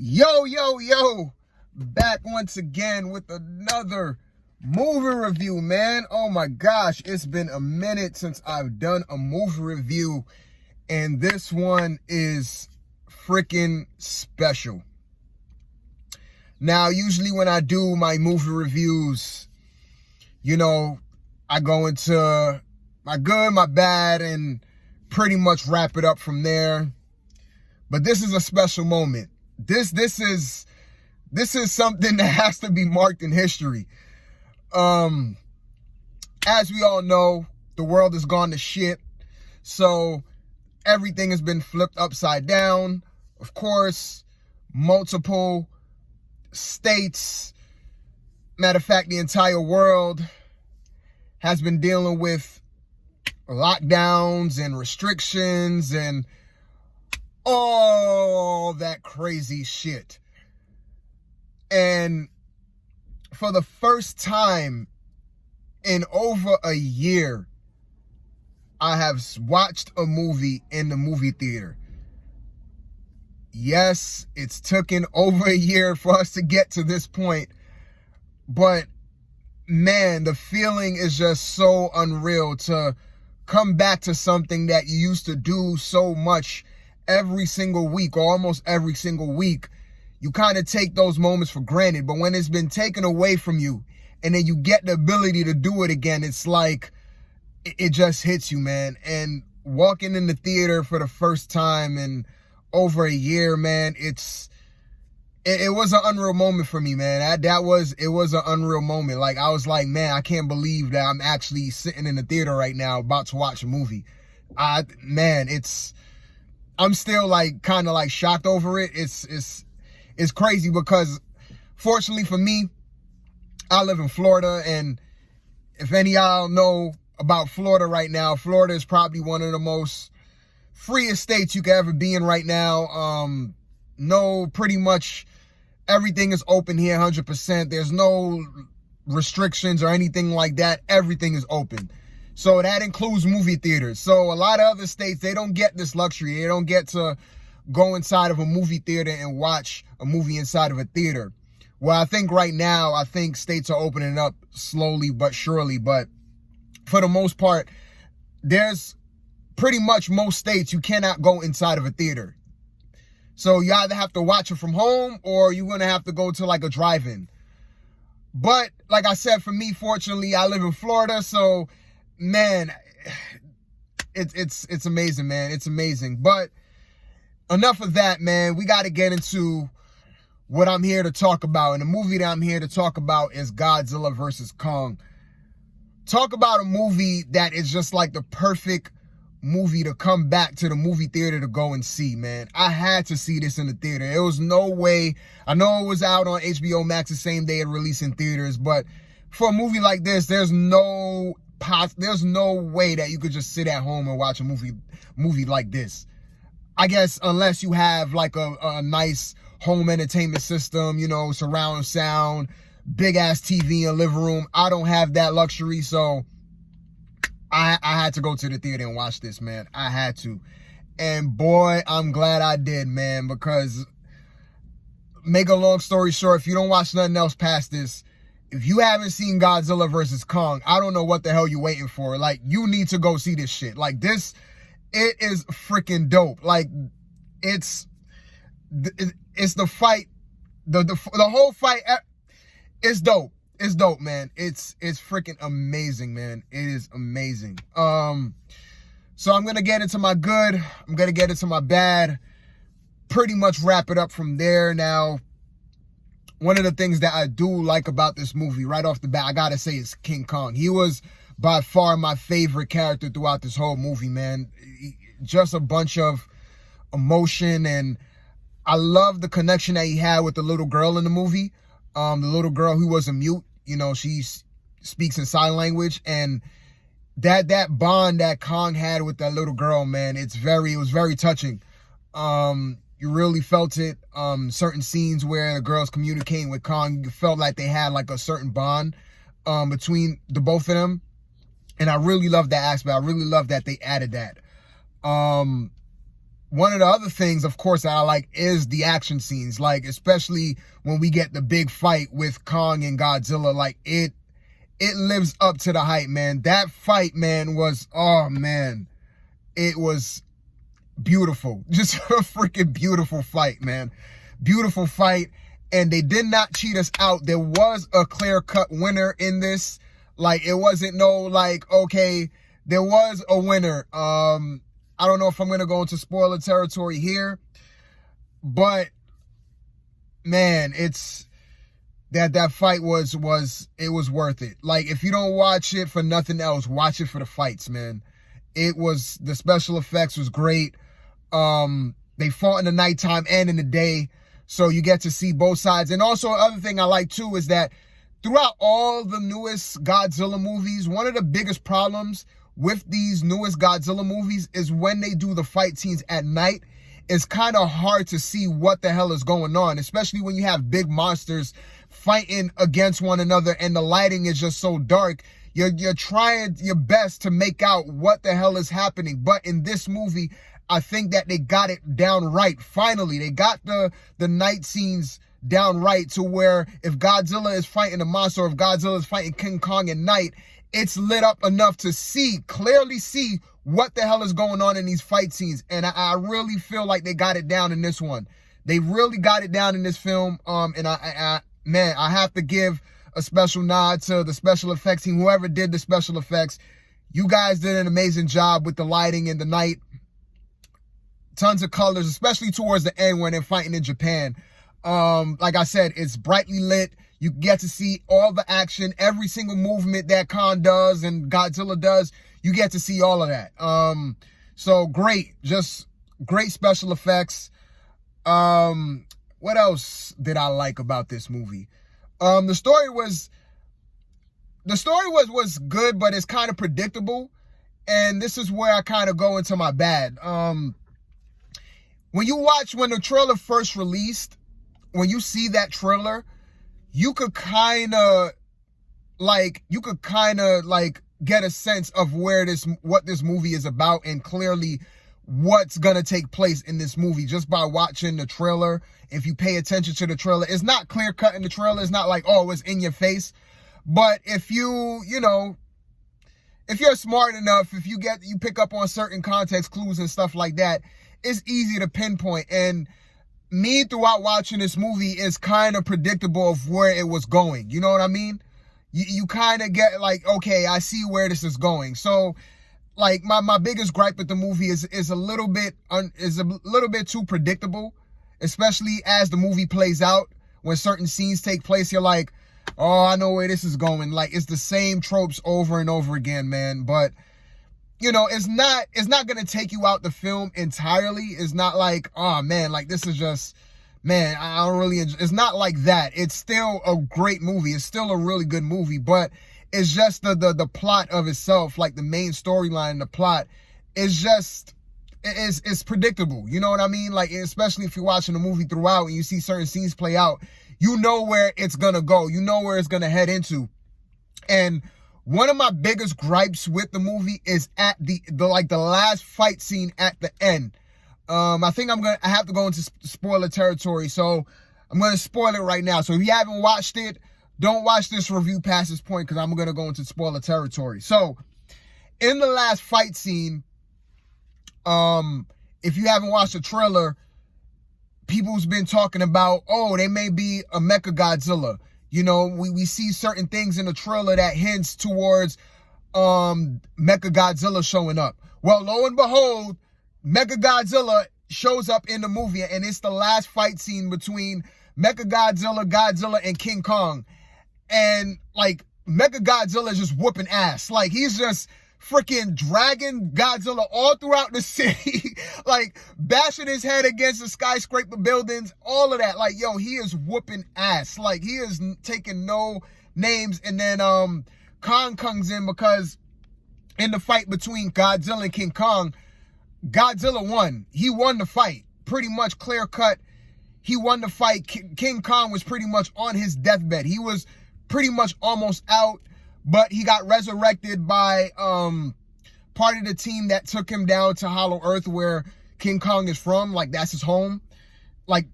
Yo, back once again with another movie review, man. Oh my gosh, it's been a minute since I've done a movie review, and this one is freaking special. Now, usually when I do my movie reviews, I go into my good, my bad, and pretty much wrap it up from there. But this is a special moment. This is something that has to be marked in history. As we all know, the world has gone to shit. So everything has been flipped upside down. Of course, multiple states, matter of fact, the entire world has been dealing with lockdowns and restrictions and all that crazy shit. And for the first time in over a year, I have watched a movie in the movie theater. Yes, it's taken over a year for us to get to this point, but man, the feeling is just so unreal to come back to something that you used to do so much every single week, or almost every single week. You kind of take those moments for granted, but when it's been taken away from you and then you get the ability to do it again, it's like it just hits you, man. And walking in the theater for the first time in over a year, man, it was an unreal moment for me, man. It was an unreal moment. Like, I was like, man, I can't believe that I'm actually sitting in the theater right now about to watch a movie. I'm still like kind of like shocked over it. It's crazy because fortunately for me, I live in Florida, and if any of y'all know about Florida right now, Florida is probably one of the most freest states you could ever be in right now. Pretty much everything is open here 100%. There's no restrictions or anything like that. Everything is open. So that includes movie theaters. So a lot of other states, they don't get this luxury. They don't get to go inside of a movie theater and watch a movie inside of a theater. Well, I think right now, states are opening up slowly but surely. But for the most part, there's pretty much most states you cannot go inside of a theater. So you either have to watch it from home or you're going to have to go to like a drive-in. But like I said, for me, fortunately, I live in Florida. So, man, it's amazing, man. It's amazing. But enough of that, man. We got to get into what I'm here to talk about. And the movie that I'm here to talk about is Godzilla Vs Kong. Talk about a movie that is just like the perfect movie to come back to the movie theater to go and see, man. I had to see this in the theater. There was no way. I know it was out on HBO Max the same day it released in theaters, but for a movie like this, there's no way that you could just sit at home and watch a movie like this. I guess unless you have like a nice home entertainment system, surround sound, big ass TV in your living room. I don't have that luxury, so I had to go to the theater and watch this, man. I had to. And boy, I'm glad I did, man, because make a long story short, if you don't watch nothing else past this, if you haven't seen Godzilla vs. Kong, I don't know what the hell you're waiting for. Like, you need to go see this shit. Like, it is freaking dope. Like, it's the fight, the whole fight is dope. It's dope, man. It's freaking amazing, man. It is amazing. So I'm going to get into my good. I'm going to get into my bad. Pretty much wrap it up from there. Now, one of the things that I do like about this movie right off the bat, I got to say, is King Kong. He was by far my favorite character throughout this whole movie, man. Just a bunch of emotion, and I love the connection that he had with the little girl in the movie. The little girl who was a mute, she speaks in sign language, and that bond that Kong had with that little girl, man, it was very touching. You really felt it. Certain scenes where the girls communicating with Kong, you felt like they had like a certain bond between the both of them, and I really love that aspect. I really love that they added that. one of the other things, of course, that I like is the action scenes. Like, especially when we get the big fight with Kong and Godzilla, like it lives up to the hype, man. That fight, man, was, oh man, it was beautiful. Just a freaking beautiful fight, man. Beautiful fight. And they did not cheat us out. There was a clear-cut winner in this. Like, it wasn't no, like, okay, there was a winner. I don't know if I'm going to go into spoiler territory here, but man, it's that fight was worth it. Like, if you don't watch it for nothing else, watch it for the fights, man. The special effects was great. They fought in the nighttime and in the day, so you get to see both sides. And also, other thing I like too is that throughout all the newest Godzilla movies, one of the biggest problems with these newest Godzilla movies is when they do the fight scenes at night, it's kind of hard to see what the hell is going on, especially when you have big monsters fighting against one another and the lighting is just so dark. You're trying your best to make out what the hell is happening. But in this movie, I think that they got it down right. Finally, they got the night scenes down right to where if Godzilla is fighting a monster, or if Godzilla is fighting King Kong at night, it's lit up enough to clearly see what the hell is going on in these fight scenes. And I really feel like they got it down in this one. They really got it down in this film. And man, I have to give a special nod to the special effects team, whoever did the special effects. You guys did an amazing job with the lighting in the night. Tons of colors, especially towards the end when they're fighting in Japan. Like I said, it's brightly lit. You get to see all the action, every single movement that Kong does and Godzilla does. You get to see all of that. So great, just great special effects. What else did I like about this movie? The story was good, but it's kind of predictable. And this is where I kind of go into my bad. When the trailer first released, when you see that trailer, you could kind of get a sense of what this movie is about, and clearly what's going to take place in this movie just by watching the trailer. If you pay attention to the trailer, it's not clear cut in the trailer. It's not like, oh, it's in your face. But if if you're smart enough, if you pick up on certain context clues and stuff like that, it's easy to pinpoint. And me, throughout watching this movie, is kind of predictable of where it was going. You know what I mean? You kind of get like, okay, I see where this is going. So, like, my biggest gripe with the movie is a little bit too predictable, especially as the movie plays out. When certain scenes take place, you're like, oh, I know where this is going. Like, it's the same tropes over and over again, man. But it's not going to take you out the film entirely. It's not like, oh man, like this is just, man, I don't really enjoy. It's not like that. It's still a great movie. It's still a really good movie, but it's just the plot of itself, like the main storyline, the plot is just, it's predictable. You know what I mean? Like, especially if you're watching the movie throughout and you see certain scenes play out, you know where it's going to go. You know where it's going to head into. And one of my biggest gripes with the movie is at the last fight scene at the end. I think I have to go into spoiler territory, so I'm going to spoil it right now. So if you haven't watched it, don't watch this review past this point, because I'm going to go into spoiler territory. So in the last fight scene, if you haven't watched the trailer, people's been talking about, oh, they may be a Mechagodzilla. We see certain things in the trailer that hints towards Mechagodzilla showing up. Well, lo and behold, Mechagodzilla shows up in the movie, and it's the last fight scene between Mechagodzilla, Godzilla, and King Kong. And, like, Mechagodzilla is just whooping ass. Like, he's just freaking dragging Godzilla all throughout the city, like bashing his head against the skyscraper buildings, all of that. Like, yo, he is whooping ass. Like, he is taking no names. And then Kong comes in, because in the fight between Godzilla and King Kong, Godzilla won. He won the fight. Pretty much clear cut. He won the fight. King Kong was pretty much on his deathbed. He was pretty much almost out. But he got resurrected by part of the team that took him down to Hollow Earth, where King Kong is from. Like, that's his home. Like,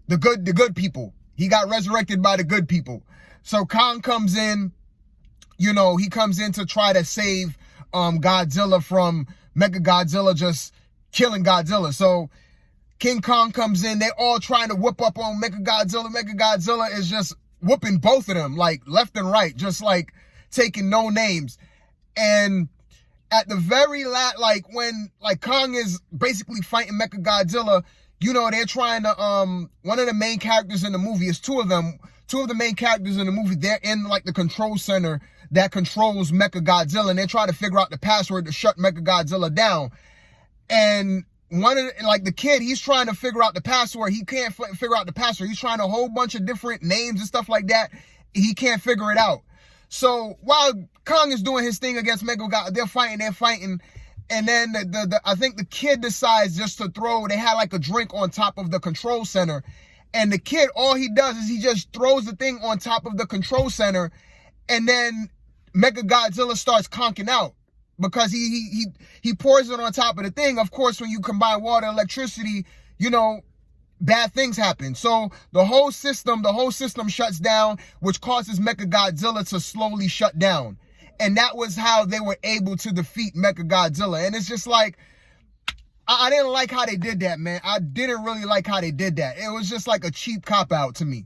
the good people. He got resurrected by the good people. So Kong comes in, you know, he comes in to try to save Godzilla from Mechagodzilla just killing Godzilla. So King Kong comes in, they all trying to whoop up on Mechagodzilla. Mechagodzilla is just whooping both of them, like left and right, just like taking no names. And at the very last, like when like Kong is basically fighting Mechagodzilla, you know, they're trying to, one of the main characters in the movie, is two of the main characters in the movie, they're in like the control center that controls Mechagodzilla, and they're trying to figure out the password to shut Mechagodzilla down. And one of the, like the kid, he's trying to figure out the password. He can't figure out the password. He's trying a whole bunch of different names and stuff like that. He can't figure it out. So while Kong is doing his thing against Mechagodzilla, they're fighting. And then I think the kid decides just to throw, they had like a drink on top of the control center. And the kid, all he does is he just throws the thing on top of the control center. And then Mechagodzilla starts conking out because he pours it on top of the thing. Of course, when you combine water and electricity, you know, bad things happen. So the whole system shuts down, which causes Mechagodzilla to slowly shut down. And that was how they were able to defeat Mechagodzilla. And it's just like, I didn't like how they did that, man. I didn't really like how they did that. It was just like a cheap cop-out to me.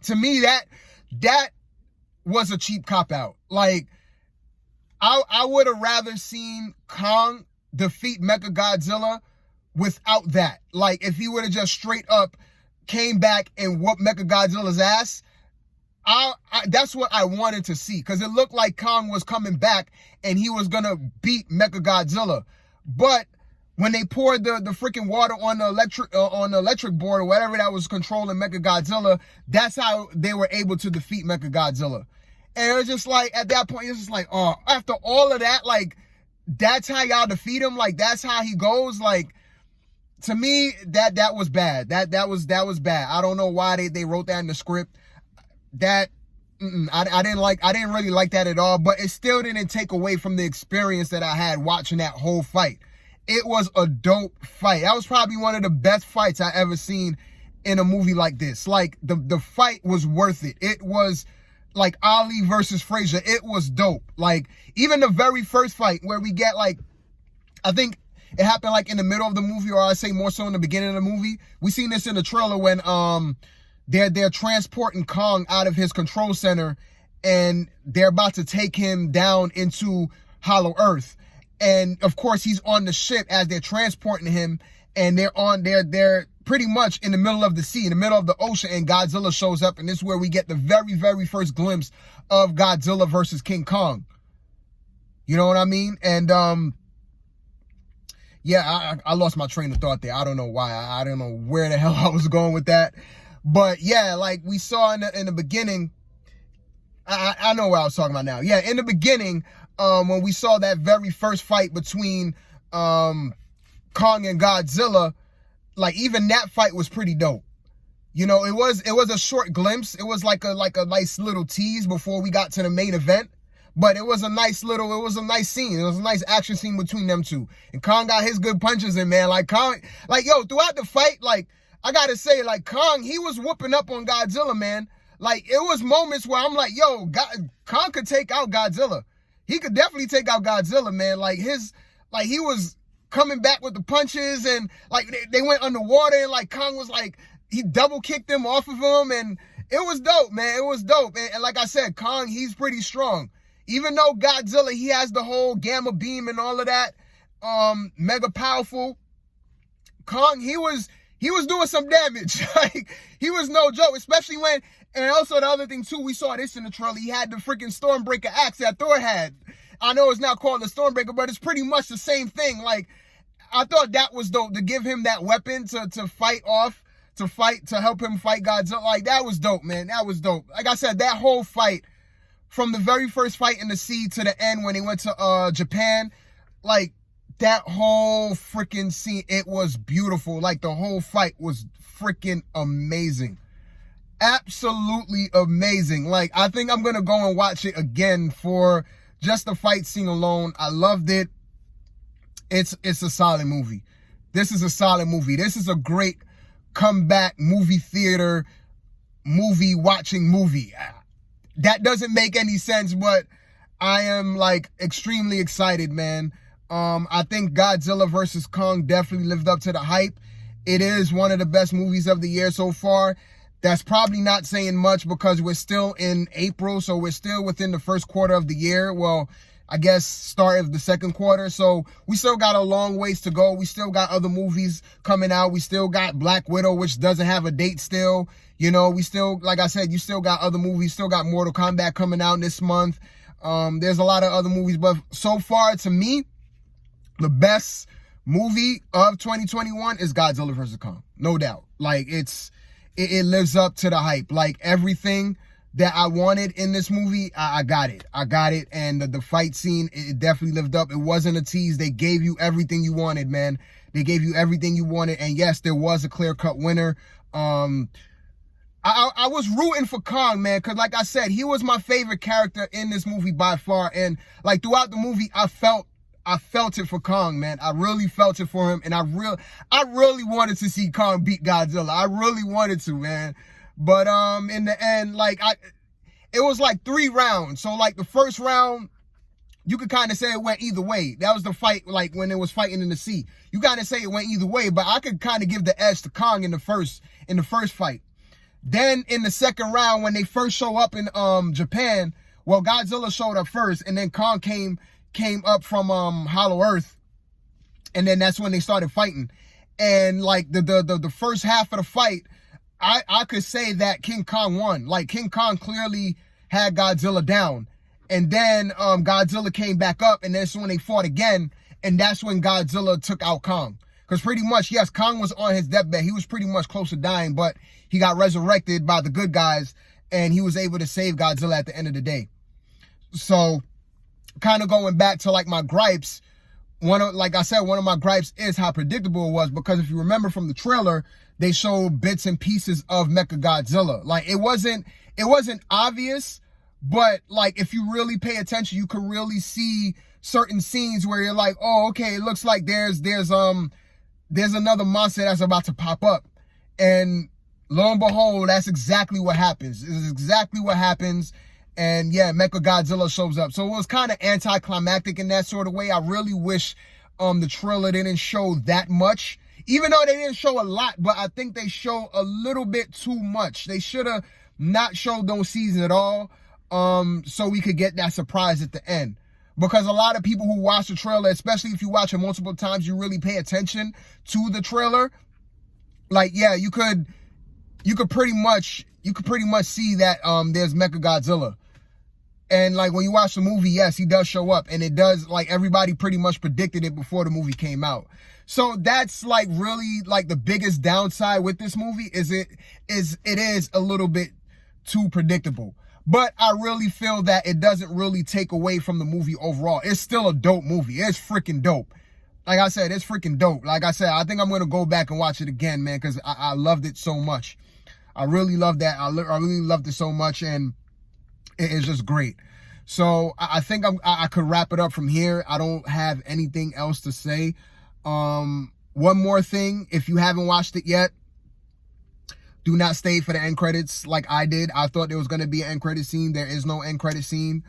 To me, that was a cheap cop-out. Like, I would have rather seen Kong defeat Mechagodzilla without that. Like, if he would have just straight up came back and whooped Mechagodzilla's ass, that's what I wanted to see, because it looked like Kong was coming back and he was gonna beat Mechagodzilla. But when they poured the freaking water on the electric board or whatever that was controlling Mechagodzilla, that's how they were able to defeat Mechagodzilla. And it was just like, at that point, it's just like, oh, after all of that, like, that's how y'all defeat him? Like, that's how he goes? Like, to me, that was bad. That was bad. I don't know why they wrote that in the script. I didn't really like that at all, but it still didn't take away from the experience that I had watching that whole fight. It was a dope fight. That was probably one of the best fights I ever seen in a movie like this. Like, the fight was worth it. It was like Ali versus Frazier. It was dope. Like, even the very first fight where we get, like, I think it happened like in the middle of the movie, or I say more so in the beginning of the movie. We seen this in the trailer when they're transporting Kong out of his control center, and they're about to take him down into Hollow Earth. And of course, he's on the ship as they're transporting him, and they're pretty much in the middle of the sea, in the middle of the ocean, and Godzilla shows up, and this is where we get the very, very first glimpse of Godzilla versus King Kong. You know what I mean? And yeah, I lost my train of thought there. I don't know why. I don't know where the hell I was going with that. But yeah, like we saw in the beginning, I know what I was talking about now. Yeah, in the beginning, when we saw that very first fight between Kong and Godzilla, like even that fight was pretty dope. You know, it was a short glimpse. It was like a nice little tease before we got to the main event. But it was a nice scene. It was a nice action scene between them two. And Kong got his good punches in, man. Like Kong, like, yo, throughout the fight, like, I gotta say, like, Kong, he was whooping up on Godzilla, man. Like, it was moments where I'm like, yo, Kong could take out Godzilla. He could definitely take out Godzilla, man. Like, he was coming back with the punches, and, like, they went underwater, and, like, Kong was, like, he double kicked them off of him, and it was dope, man. It was dope. And like I said, Kong, he's pretty strong. Even though Godzilla, he has the whole gamma beam and all of that, mega powerful, Kong, he was doing some damage. Like, he was no joke, especially when, and also the other thing too, we saw this in the trailer, he had the freaking Stormbreaker axe that Thor had. I know it's not called the Stormbreaker, but it's pretty much the same thing. Like, I thought that was dope, to give him that weapon to fight off, to help him fight Godzilla. Like, that was dope, man. That was dope. Like I said, that whole fight, from the very first fight in the sea to the end when they went to Japan, like, that whole freaking scene, it was beautiful. Like, the whole fight was freaking amazing. Absolutely amazing. Like, I think I'm going to go and watch it again for just the fight scene alone. I loved it. It's a solid movie. this is a solid movie. This is a great comeback movie theater, movie watching movie. That doesn't make any sense, but I am like extremely excited, man. I think Godzilla vs. Kong definitely lived up to the hype. It is one of the best movies of the year so far. That's probably not saying much because we're still in April, so we're still within the first quarter of the year. Well, I guess start of the second quarter. So we still got a long ways to go. We still got other movies coming out. We still got Black Widow, which doesn't have a date still. You know, we still, like I said, you still got other movies. Still got Mortal Kombat coming out this month. There's a lot of other movies. But so far, to me, the best movie of 2021 is Godzilla vs. Kong. No doubt. Like, it lives up to the hype. Like, everything that I wanted in this movie, I got it. I got it. And the fight scene, it definitely lived up. It wasn't a tease. They gave you everything you wanted, man. They gave you everything you wanted. And yes, there was a clear-cut winner. I was rooting for Kong, man, because like I said, he was my favorite character in this movie by far. And like throughout the movie, I felt it for Kong, man. I really felt it for him. And I really wanted to see Kong beat Godzilla. I really wanted to, man. But in the end, like it was like 3 rounds. So like the first round, you could kind of say it went either way. That was the fight, like when it was fighting in the sea. You kind of say it went either way, but I could kind of give the edge to Kong in the first fight. Then in the second round, when they first show up in Japan, well, Godzilla showed up first, and then Kong came up from Hollow Earth, and then that's when they started fighting. And like the first half of the fight, I could say that King Kong won. Like, King Kong clearly had Godzilla down. And then Godzilla came back up, and that's when they fought again, and that's when Godzilla took out Kong. Because pretty much, yes, Kong was on his deathbed. He was pretty much close to dying, but he got resurrected by the good guys, and he was able to save Godzilla at the end of the day. So, kind of going back to, like, my gripes, like I said, one of my gripes is how predictable it was, because if you remember from the trailer, they showed bits and pieces of Mechagodzilla. Like, it wasn't obvious, but like if you really pay attention, you could really see certain scenes where you're like, oh, okay, it looks like there's another monster that's about to pop up. And lo and behold, that's exactly what happens. It's exactly what happens. And yeah, Mechagodzilla shows up. So it was kind of anticlimactic in that sort of way. I really wish the trailer didn't show that much. Even though they didn't show a lot, but I think they show a little bit too much. They should have not showed those scenes at all, so we could get that surprise at the end. Because a lot of people who watch the trailer, especially if you watch it multiple times, you really pay attention to the trailer. Like, yeah, you could pretty much see that there's Mechagodzilla. And like when you watch the movie, yes, he does show up, and it does, like, everybody pretty much predicted it before the movie came out. So that's like really like the biggest downside with this movie is it is a little bit too predictable. But I really feel that it doesn't really take away from the movie overall. It's still a dope movie. It's freaking dope. Like I said, it's freaking dope. Like I said, I think I'm going to go back and watch it again, man, because I loved it so much. I really love that. I really loved it so much, and it is just great. So I think I could wrap it up from here. I don't have anything else to say. One more thing, if you haven't watched it yet, do not stay for the end credits like I did. I thought there was going to be an end credit scene. There is no end credit scene.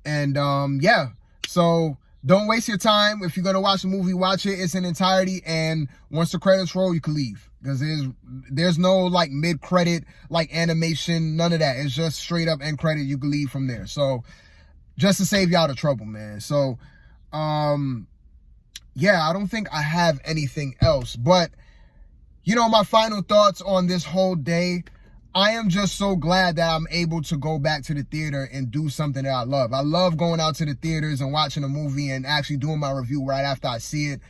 And yeah, so don't waste your time. If you're going to watch the movie, watch it. It's in entirety. And once the credits roll, you can leave. Because there's no like mid-credit, like animation, none of that. It's just straight up end credit. You can leave from there. So just to save y'all the trouble, man. So, yeah, I don't think I have anything else. But, you know, my final thoughts on this whole day, I am just so glad that I'm able to go back to the theater and do something that I love. I love going out to the theaters and watching a movie and actually doing my review right after I see it.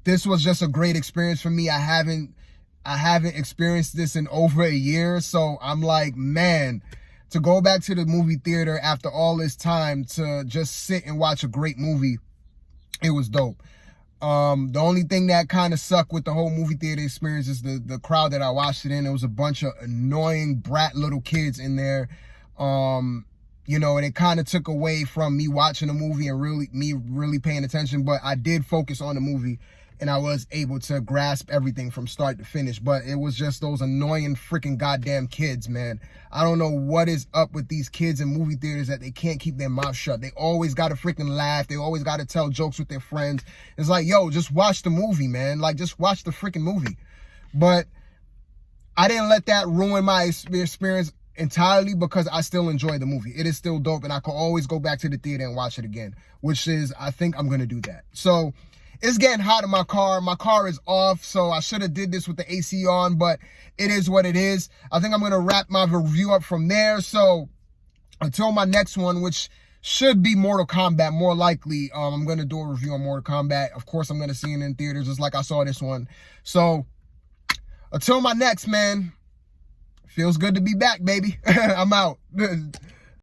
This was just a great experience for me. I haven't experienced this in over a year. So I'm like, man, to go back to the movie theater after all this time to just sit and watch a great movie, it was dope. The only thing that kind of sucked with the whole movie theater experience is the crowd that I watched it in. There was a bunch of annoying brat little kids in there. You know, and it kind of took away from me watching the movie and really paying attention. But I did focus on the movie, and I was able to grasp everything from start to finish. But it was just those annoying freaking goddamn kids, man. I don't know what is up with these kids in movie theaters that they can't keep their mouth shut. They always got to freaking laugh. They always got to tell jokes with their friends. It's like, yo, just watch the movie, man. Like, just watch the freaking movie. But I didn't let that ruin my experience entirely, because I still enjoy the movie. It is still dope, and I can always go back to the theater and watch it again, which is, I think I'm going to do that. So it's getting hot in my car. My car is off, so I should have did this with the AC on, but it is what it is. I think I'm going to wrap my review up from there. So until my next one, which should be Mortal Kombat, more likely, I'm going to do a review on Mortal Kombat. Of course, I'm going to see it in theaters just like I saw this one. So until my next, man, feels good to be back, baby. I'm out.